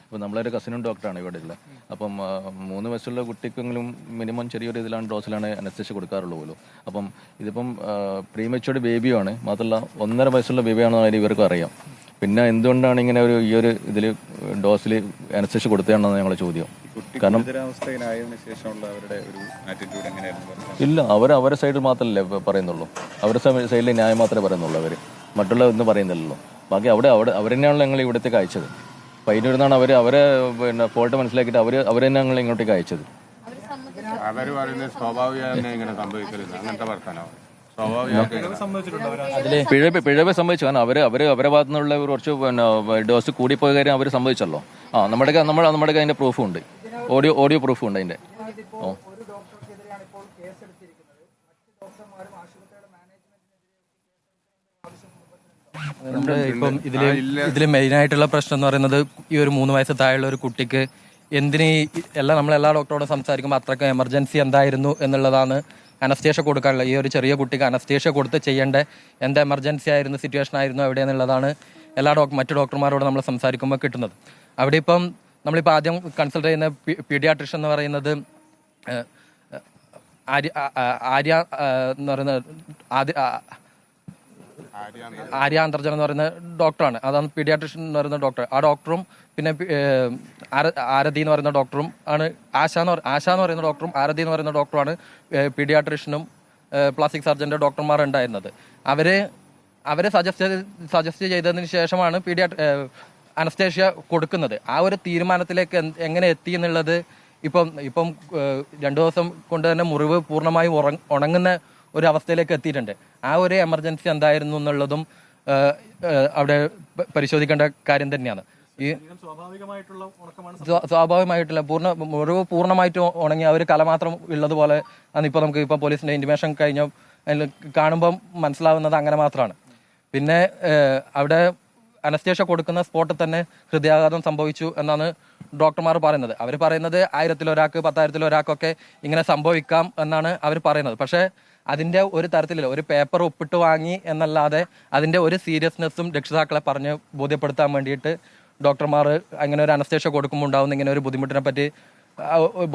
അപ്പോൾ നമ്മളൊരു കസിനും ഡോക്ടറാണ് ഇവിടെ ഉള്ളത്. അപ്പം 3 വയസ്സുള്ള കുട്ടിക്കെങ്കിലും മിനിമം ചെറിയൊരു ഡോസിലാണ് അനസ്തേഷ്യ കൊടുക്കാറുള്ളൂ പോലും. അപ്പം ഇതിപ്പം പ്രീമച്യൂർഡ് ബേബിയാണ്, മാത്രമല്ല 1.5 വയസ്സുള്ള ബേബിയാണെന്ന് ഇവർക്കും അറിയാം. പിന്നെ എന്തുകൊണ്ടാണ് ഇങ്ങനെ ഈ ഒരു ഇതിൽ ഡോസിൽ അനസ്തേഷ്യ കൊടുത്തതാണെന്നാണ് ഞങ്ങളുടെ ചോദ്യം. കാരണം ഇല്ല, അവരെ സൈഡിൽ മാത്രമല്ലേ പറയുന്നുള്ളൂ, അവരുടെ സൈഡിൽ ന്യായം മാത്രമേ പറയുന്നുള്ളൂ. അവർ മറ്റുള്ള ഒന്നും പറയുന്നില്ലല്ലോ. ബാക്കി അവർ തന്നെയാണല്ലോ ഞങ്ങൾ ഇവിടത്തേക്ക് അയച്ചത്. അപ്പം അതിനൊരുന്നാണ് അവരെ പിന്നെ ഫോൾട്ട് മനസ്സിലാക്കിയിട്ട് അവർ തന്നെ ഞങ്ങൾ ഇങ്ങോട്ടേക്ക് അയച്ചത്. അവർ പറയുന്നത് സ്വാഭാവികം ഇങ്ങനെ സംഭവിക്കരുത്, അങ്ങനത്തെ വർത്തമാനം പിഴവ് സംഭവിച്ചു. കാരണം അവരെ ഭാഗത്തു നിന്നുള്ള കുറച്ച് പിന്നെ ഡോസ് കൂടിപ്പോയ കാര്യം അവർ സംഭവിച്ചല്ലോ. നമ്മുടെ അതിന്റെ പ്രൂഫും ഉണ്ട്, ഓഡിയോ പ്രൂഫും ഉണ്ട് അതിന്റെ. ഇപ്പം ഇതില് മെയിനായിട്ടുള്ള പ്രശ്നം എന്ന് പറയുന്നത്, ഈ ഒരു 3 വയസ്സ് താഴെയുള്ള ഒരു കുട്ടിക്ക് നമ്മളെല്ലാ ഡോക്ടറോടും സംസാരിക്കുമ്പോൾ അത്രയ്ക്ക് എമർജൻസി എന്തായിരുന്നു എന്നുള്ളതാണ്. അനസ്തേഷ്യ കൊടുക്കാനുള്ള ഈ ഒരു ചെറിയ കുട്ടിക്ക് അനസ്തേഷ്യ കൊടുത്ത് ചെയ്യേണ്ട എന്ത് എമർജൻസി ആയിരുന്നു, സിറ്റുവേഷൻ ആയിരുന്നു എവിടെയെന്നുള്ളതാണ് മറ്റു ഡോക്ടർമാരോട് നമ്മൾ സംസാരിക്കുമ്പോൾ കിട്ടുന്നത്. അവിടെ ഇപ്പം നമ്മളിപ്പോൾ ആദ്യം കൺസൾട്ട് ചെയ്യുന്ന പീഡിയാട്രിഷ്യൻ എന്ന് പറയുന്നത് ആര്യ എന്ന് പറയുന്ന ആര്യ അന്തർജനം എന്ന് പറയുന്ന ഡോക്ടറാണ്. അതാണ് പീഡിയാട്രിഷ്യൻ എന്ന് പറയുന്ന ഡോക്ടർ. ആ ഡോക്ടറും പിന്നെ ആരതി എന്ന് പറയുന്ന ഡോക്ടറും ആണ്. ആശ എന്ന് പറയുന്ന ഡോക്ടറും ആരതി എന്ന് പറയുന്ന ഡോക്ടറുമാണ് പീഡിയാട്രിഷ്യനും പ്ലാസ്റ്റിക് സർജന്റെ ഡോക്ടർമാർ ഉണ്ടായിരുന്നത്. അവരെ സജസ്റ്റ് ചെയ്തതിന് ശേഷമാണ് അനസ്തേഷ്യ കൊടുക്കുന്നത്. ആ ഒരു തീരുമാനത്തിലേക്ക് എങ്ങനെ എത്തി എന്നുള്ളത് ഇപ്പം 2 ദിവസം കൊണ്ട് തന്നെ മുറിവ് പൂർണ്ണമായും ഉണങ്ങുന്ന ഒരു അവസ്ഥയിലേക്ക് എത്തിയിട്ടുണ്ട്. ആ ഒരു എമർജൻസി എന്തായിരുന്നു എന്നുള്ളതും അവിടെ പരിശോധിക്കേണ്ട കാര്യം തന്നെയാണ്. ഈ സ്വാഭാവികമായിട്ടുള്ള മുറിവ് പൂർണ്ണമായിട്ട് ഉണങ്ങി ആ ഒരു കല മാത്രം ഉള്ളതുപോലെ ആണ് നമുക്ക് പോലീസിന്റെ ഇന്റിമേഷൻ കഴിഞ്ഞ കാണുമ്പം മനസ്സിലാവുന്നത് അങ്ങനെ മാത്രമാണ്. പിന്നെ അവിടെ അനസ്തേഷ്യ കൊടുക്കുന്ന സ്പോട്ടിൽ തന്നെ ഹൃദയാഘാതം സംഭവിച്ചു എന്നാണ് ഡോക്ടർമാർ പറയുന്നത്. അവർ പറയുന്നത് 1000-ൽ ഒരാൾക്ക് 10,000-ൽ ഒരാൾക്കൊക്കെ ഇങ്ങനെ സംഭവിക്കാം എന്നാണ് അവർ പറയുന്നത്. പക്ഷേ അതിൻ്റെ ഒരു തരത്തിലില്ല. ഒരു പേപ്പർ ഒപ്പിട്ട് വാങ്ങി എന്നല്ലാതെ അതിൻ്റെ ഒരു സീരിയസ്നെസ്സും രക്ഷിതാക്കളെ പറഞ്ഞ് ബോധ്യപ്പെടുത്താൻ വേണ്ടിയിട്ട് ഡോക്ടർമാർ അങ്ങനെ ഒരു അനസ്തേഷ്യ കൊടുക്കുമ്പോൾ ഉണ്ടാവുന്ന ഇങ്ങനെ ഒരു ബുദ്ധിമുട്ടിനെ പറ്റി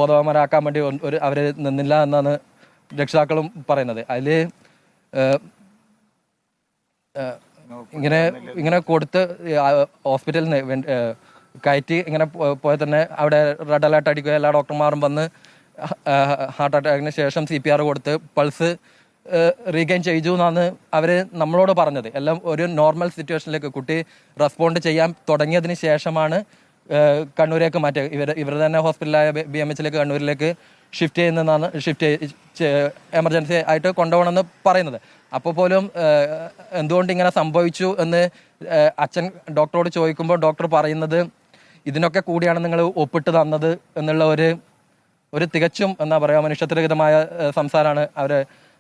ബോധവാന്മാരാക്കാൻ വേണ്ടി അവർ നിന്നില്ല എന്നാണ് രക്ഷിതാക്കളും പറയുന്നത്. അതിൽ ഇങ്ങനെ കൊടുത്ത് ഹോസ്പിറ്റലിൽ നിന്ന് കയറ്റി ഇങ്ങനെ പോയാൽ തന്നെ അവിടെ റെഡ് അലേർട്ട് അടിക്കുക, എല്ലാ ഡോക്ടർമാരും വന്ന് ഹാർട്ട് അറ്റാക്കിന് ശേഷം CPR കൊടുത്ത് പൾസ് റീഗെയിൻ ചെയ്തു എന്നാണ് അവർ നമ്മളോട് പറഞ്ഞത്. എല്ലാം ഒരു നോർമൽ സിറ്റുവേഷനിലേക്ക് കുട്ടി റെസ്പോണ്ട് ചെയ്യാൻ തുടങ്ങിയതിന് ശേഷമാണ് കണ്ണൂരേക്ക് മാറ്റുക. ഇവർ തന്നെ ഹോസ്പിറ്റലായ BMHലേക്ക് കണ്ണൂരിലേക്ക് ഷിഫ്റ്റ് എമർജൻസി ആയിട്ട് കൊണ്ടുപോകണമെന്ന് പറയുന്നത്. അപ്പോൾ പോലും എന്തുകൊണ്ട് ഇങ്ങനെ സംഭവിച്ചു എന്ന് അച്ഛൻ ഡോക്ടറോട് ചോദിക്കുമ്പോൾ ഡോക്ടർ പറയുന്നത് ഇതിനൊക്കെ കൂടിയാണ് നിങ്ങൾ ഒപ്പിട്ട് തന്നത് എന്നുള്ള ഒരു തികച്ചും എന്താ പറയുക മനുഷ്യത്വരഹിതമായ സംസാരമാണ്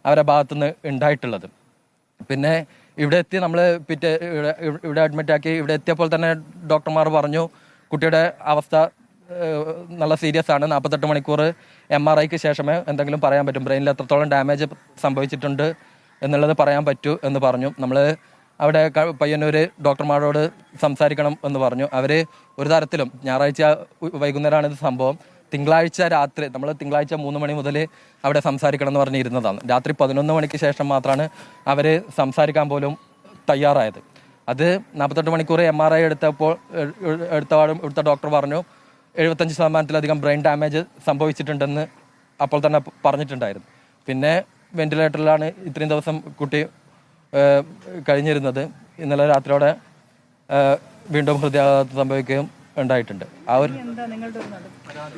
അവരെ ഭാഗത്തുനിന്ന് ഉണ്ടായിട്ടുള്ളത്. പിന്നെ ഇവിടെ എത്തി നമ്മൾ ഇവിടെ അഡ്മിറ്റാക്കി ഇവിടെ എത്തിയപ്പോൾ തന്നെ ഡോക്ടർമാർ പറഞ്ഞു കുട്ടിയുടെ അവസ്ഥ നല്ല സീരിയസ് ആണ്. 48 മണിക്കൂർ MRIക്ക് ശേഷമേ എന്തെങ്കിലും പറയാൻ പറ്റും, ബ്രെയിനിൽ എത്രത്തോളം ഡാമേജ് സംഭവിച്ചിട്ടുണ്ട് എന്നുള്ളത് പറയാൻ പറ്റൂ എന്ന് പറഞ്ഞു. നമ്മൾ അവിടെ പയ്യന്നൂർ ഡോക്ടർമാരോട് സംസാരിക്കണം എന്ന് പറഞ്ഞു. അവർ ഒരു തരത്തിലും ഞായറാഴ്ച വൈകുന്നേരമാണ് ഇത് സംഭവം. തിങ്കളാഴ്ച രാത്രി തിങ്കളാഴ്ച 3 മണി മുതൽ അവിടെ സംസാരിക്കണം എന്ന് പറഞ്ഞിരുന്നതാണ്. രാത്രി 11 മണിക്ക് ശേഷം മാത്രമാണ് അവർ സംസാരിക്കാൻ പോലും തയ്യാറായത്. അത് 48 മണിക്കൂർ MRI എടുത്ത ഡോക്ടർ പറഞ്ഞു 75% ബ്രെയിൻ ഡാമേജ് സംഭവിച്ചിട്ടുണ്ടെന്ന് അപ്പോൾ തന്നെ പറഞ്ഞിട്ടുണ്ടായിരുന്നു. പിന്നെ വെന്റിലേറ്ററിലാണ് ഇത്രയും ദിവസം കുട്ടി കഴിഞ്ഞിരുന്നത്. ഇന്നലെ രാത്രിയോടെ വീണ്ടും ഹൃദയാഘാതം സംഭവിക്കുകയും ഉണ്ടായിട്ടുണ്ട്. ആ ഒരു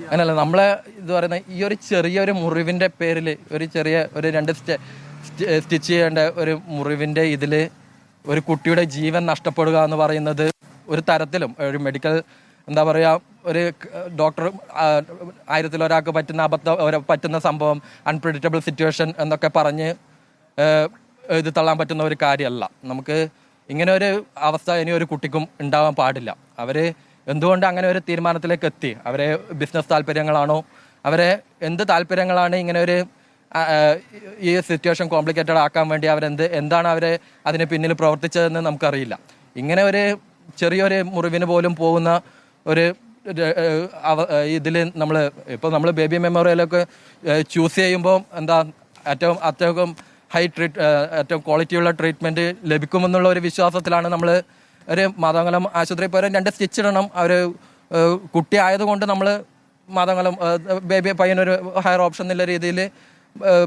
അങ്ങനല്ല നമ്മളെ ഇത് പറയുന്ന ഈ ഒരു ചെറിയൊരു മുറിവിൻ്റെ പേരിൽ ഒരു 2 സ്റ്റിച്ച് ചെയ്യേണ്ട ഒരു മുറിവിൻ്റെ ഇതിൽ ഒരു കുട്ടിയുടെ ജീവൻ നഷ്ടപ്പെടുക എന്ന് പറയുന്നത് ഒരു തരത്തിലും ഒരു മെഡിക്കൽ എന്താ പറയുക ഒരു ഡോക്ടർ 1000-ൽ ഒരാൾക്ക് പറ്റുന്ന സംഭവം അൺപ്രഡിക്റ്റബിൾ സിറ്റുവേഷൻ എന്നൊക്കെ പറഞ്ഞ് ഇത് തള്ളാൻ പറ്റുന്ന ഒരു കാര്യമല്ല. നമുക്ക് ഇങ്ങനെ ഒരു അവസ്ഥ ഇനി ഒരു കുട്ടിക്കും ഉണ്ടാവാൻ പാടില്ല. അവർ എന്തുകൊണ്ട് അങ്ങനെ ഒരു തീരുമാനത്തിലേക്ക് എത്തി? അവരെ ബിസിനസ് താല്പര്യങ്ങളാണോ, അവരെ എന്ത് താല്പര്യങ്ങളാണ് ഇങ്ങനെ ഒരു ഈ സിറ്റുവേഷൻ കോംപ്ലിക്കേറ്റഡ് ആക്കാൻ വേണ്ടി എന്താണ് അവരെ അതിന് പിന്നിൽ പ്രവർത്തിച്ചതെന്ന് നമുക്കറിയില്ല. ഇങ്ങനെ ഒരു ചെറിയൊരു മുറിവിന് പോലും പോകുന്ന ഒരു ഇതിൽ നമ്മൾ ബേബി മെമ്മോറിയലൊക്കെ ചൂസ് ചെയ്യുമ്പോൾ എന്താ ഏറ്റവും ഏറ്റവും ക്വാളിറ്റിയുള്ള ട്രീറ്റ്മെൻറ്റ് ലഭിക്കുമെന്നുള്ള ഒരു വിശ്വാസത്തിലാണ് നമ്മൾ ഒരു മാതമംഗലം ആശുപത്രിയിൽ പോയാൽ 2 സ്റ്റിച്ച് ഇടണം. അവർ കുട്ടി ആയതുകൊണ്ട് നമ്മൾ മാതമംഗലം ബേബി പയ്യനൊരു ഹയർ ഓപ്ഷൻ എന്നുള്ള രീതിയിൽ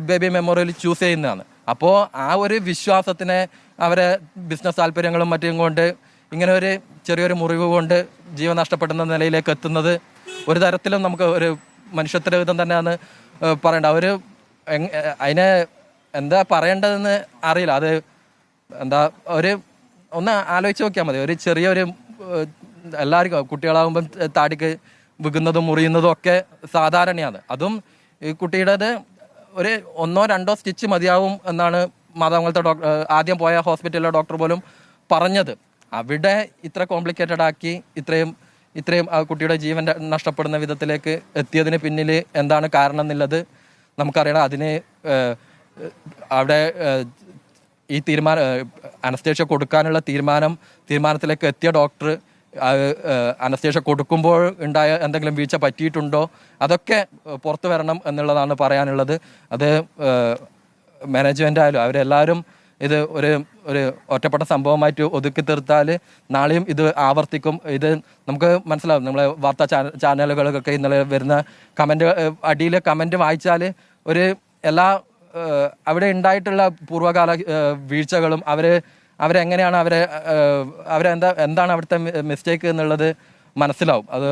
ബേബി മെമ്മോറിയൽ ചൂസ് ചെയ്യുന്നതാണ്. അപ്പോൾ ആ ഒരു വിശ്വാസത്തിനെ അവരെ ബിസിനസ് താല്പര്യങ്ങളും മറ്റും കൊണ്ട് ഇങ്ങനെ ഒരു ചെറിയൊരു മുറിവ് കൊണ്ട് ജീവൻ നഷ്ടപ്പെടുന്ന നിലയിലേക്ക് എത്തുന്നത് ഒരു തരത്തിലും നമുക്ക് ഒരു മനുഷ്യത്വരഹിതം തന്നെയാണ് പറയേണ്ടത്. അവർ അതിനെ എന്താ പറയേണ്ടതെന്ന് അറിയില്ല. അത് എന്താ ഒന്ന് ആലോചിച്ച് നോക്കിയാൽ മതി. ഒരു ചെറിയൊരു എല്ലാവർക്കും കുട്ടികളാകുമ്പം താടിക്ക് വിൽക്കുന്നതും മുറിയുന്നതും ഒക്കെ സാധാരണയാണ്. അതും ഈ കുട്ടിയുടേത് ഒരു 1-2 സ്റ്റിച്ച് മതിയാവും എന്നാണ് മാതാമംഗലത്തെ ആദ്യം പോയ ഹോസ്പിറ്റലിലെ ഡോക്ടർ പോലും പറഞ്ഞത്. അവിടെ ഇത്ര കോംപ്ലിക്കേറ്റഡ് ആക്കി ഇത്രയും ആ കുട്ടിയുടെ ജീവൻ നഷ്ടപ്പെടുന്ന വിധത്തിലേക്ക് എത്തിയതിന് പിന്നിൽ എന്താണ് കാരണം എന്നുള്ളത് നമുക്കറിയണം. അതിന് അവിടെ ഈ അനസ്തേഷ്യ കൊടുക്കാനുള്ള തീരുമാനത്തിലേക്ക് എത്തിയ ഡോക്ടർ അനസ്തേഷ്യ കൊടുക്കുമ്പോൾ ഉണ്ടായ എന്തെങ്കിലും വീഴ്ച പറ്റിയിട്ടുണ്ടോ അതൊക്കെ പുറത്തു വരണം എന്നുള്ളതാണ് പറയാനുള്ളത്. അത് മാനേജ്മെൻ്റ് ആയാലും അവരെല്ലാവരും ഇത് ഒരു ഒറ്റപ്പെട്ട സംഭവമായിട്ട് ഒതുക്കി തീർത്താൽ നാളെയും ഇത് ആവർത്തിക്കും. ഇത് നമുക്ക് മനസ്സിലാവും. നമ്മളെ വാർത്താ ചാനലുകൾക്കൊക്കെ ഇന്നലെ വരുന്ന അടിയിലെ കമൻറ്റ് വായിച്ചാൽ അവിടെ ഉണ്ടായിട്ടുള്ള പൂർവ്വകാല വീഴ്ചകളും അവരെങ്ങനെയാണ് എന്താണ് അവിടുത്തെ മിസ്റ്റേക്ക് എന്നുള്ളത് മനസ്സിലാവും. അത്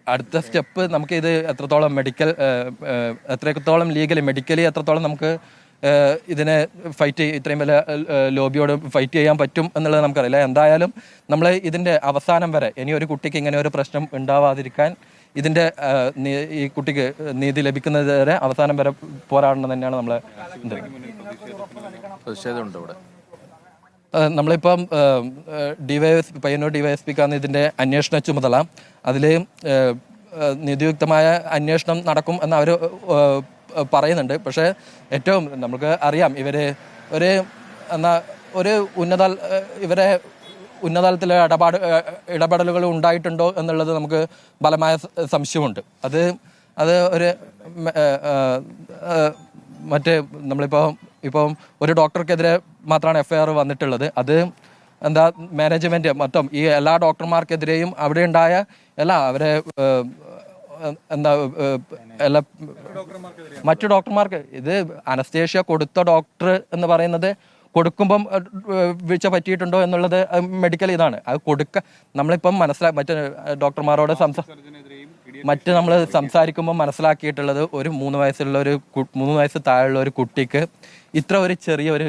അടുത്ത സ്റ്റെപ്പ് നമുക്ക് ഇത് എത്രത്തോളം മെഡിക്കലി എത്രത്തോളം നമുക്ക് ഇതിനെ ഇത്രയും വലിയ ലോബിയോട് ഫൈറ്റ് ചെയ്യാൻ പറ്റും എന്നുള്ളത് നമുക്കറിയില്ല. എന്തായാലും നമ്മൾ ഇതിൻ്റെ അവസാനം വരെ ഇനി ഒരു കുട്ടിക്ക് ഇങ്ങനെ ഒരു പ്രശ്നം ഉണ്ടാവാതിരിക്കാൻ ഇതിൻ്റെ ഈ കുട്ടിക്ക് നീതി ലഭിക്കുന്നത് വരെ അവസാനം വരെ പോരാടണം തന്നെയാണ് നമ്മളെ പ്രതിഷേധമുണ്ട് ഇവിടെ. നമ്മളിപ്പം പയ്യന്നൂർ ഡിവൈഎസ്പിക്കാണ് ഇതിൻ്റെ അന്വേഷണ ചുമതല. അതിൽ നീതിയുക്തമായ അന്വേഷണം നടക്കും എന്ന് അവർ പറയുന്നുണ്ട്. പക്ഷേ ഏറ്റവും നമുക്ക് അറിയാം ഇവരെ ഉന്നതതലത്തിലെ ഇടപെടലുകൾ ഉണ്ടായിട്ടുണ്ടോ എന്നുള്ളത് നമുക്ക് ബലമായ സംശയമുണ്ട്. അത് ഇപ്പം ഒരു ഡോക്ടർക്കെതിരെ മാത്രമാണ് FIR വന്നിട്ടുള്ളത്. അത് മാനേജ്മെന്റ് മൊത്തം ഈ എല്ലാ ഡോക്ടർമാർക്കെതിരെയും അവിടെ ഉണ്ടായ മറ്റു ഡോക്ടർമാർക്ക് ഇത് അനസ്തേഷ്യ കൊടുത്ത ഡോക്ടർ എന്ന് പറയുന്നത് കൊടുക്കുമ്പം വീഴ്ച പറ്റിയിട്ടുണ്ടോ എന്നുള്ളത് മെഡിക്കൽ ഇതാണ്. അത് നമ്മളിപ്പം മറ്റ് ഡോക്ടർമാരോട് നമ്മൾ സംസാരിക്കുമ്പോൾ മനസ്സിലാക്കിയിട്ടുള്ളത് ഒരു 3 വയസ്സ് താഴെയുള്ള ഒരു കുട്ടിക്ക് ഇത്ര ഒരു ചെറിയൊരു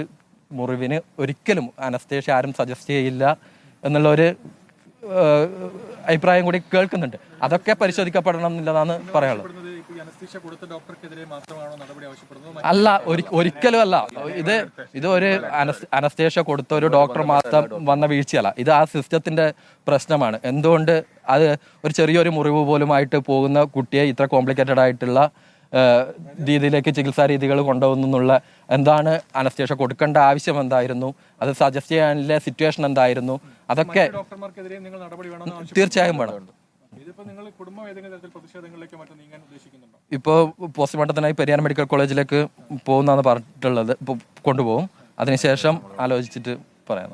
മുറിവിന് ഒരിക്കലും അനസ്തേഷ്യ ആരും സജസ്റ്റ് ചെയ്യില്ല എന്നുള്ള അഭിപ്രായം കൂടി കേൾക്കുന്നുണ്ട്. അതൊക്കെ പരിശോധിക്കപ്പെടണം എന്നുള്ളതാണ് പറയാനുള്ളത്. അല്ല, ഒരിക്കലും അല്ല. ഇത് ഒരു അനസ്തേഷ്യ കൊടുത്ത ഒരു ഡോക്ടർ മാത്രം വന്ന വീഴ്ചയല്ല. ഇത് ആ സിസ്റ്റത്തിന്റെ പ്രശ്നമാണ്. എന്തുകൊണ്ട് അത് ഒരു ചെറിയൊരു മുറിവ് പോലുമായിട്ട് പോകുന്ന കുട്ടിയെ ഇത്ര കോംപ്ലിക്കേറ്റഡ് ആയിട്ടുള്ള രീതിയിലേക്ക് ചികിത്സാ രീതികൾ കൊണ്ടുപോകുന്നുള്ള എന്താണ് അനസ്തേഷ്യ കൊടുക്കേണ്ട ആവശ്യം എന്തായിരുന്നു, അത് സജസ്റ്റ് ചെയ്യാനുള്ള സിറ്റുവേഷൻ എന്തായിരുന്നു, അതൊക്കെ തീർച്ചയായും വേണം. ഇപ്പോൾ പോസ്റ്റ്മോർട്ടത്തിനായി പെരിയാർ മെഡിക്കൽ കോളേജിലേക്ക് പോകുന്നതാണ് പറഞ്ഞിട്ടുള്ളത്. കൊണ്ടുപോകും. അതിനുശേഷം ആലോചിച്ചിട്ട് പറയാം.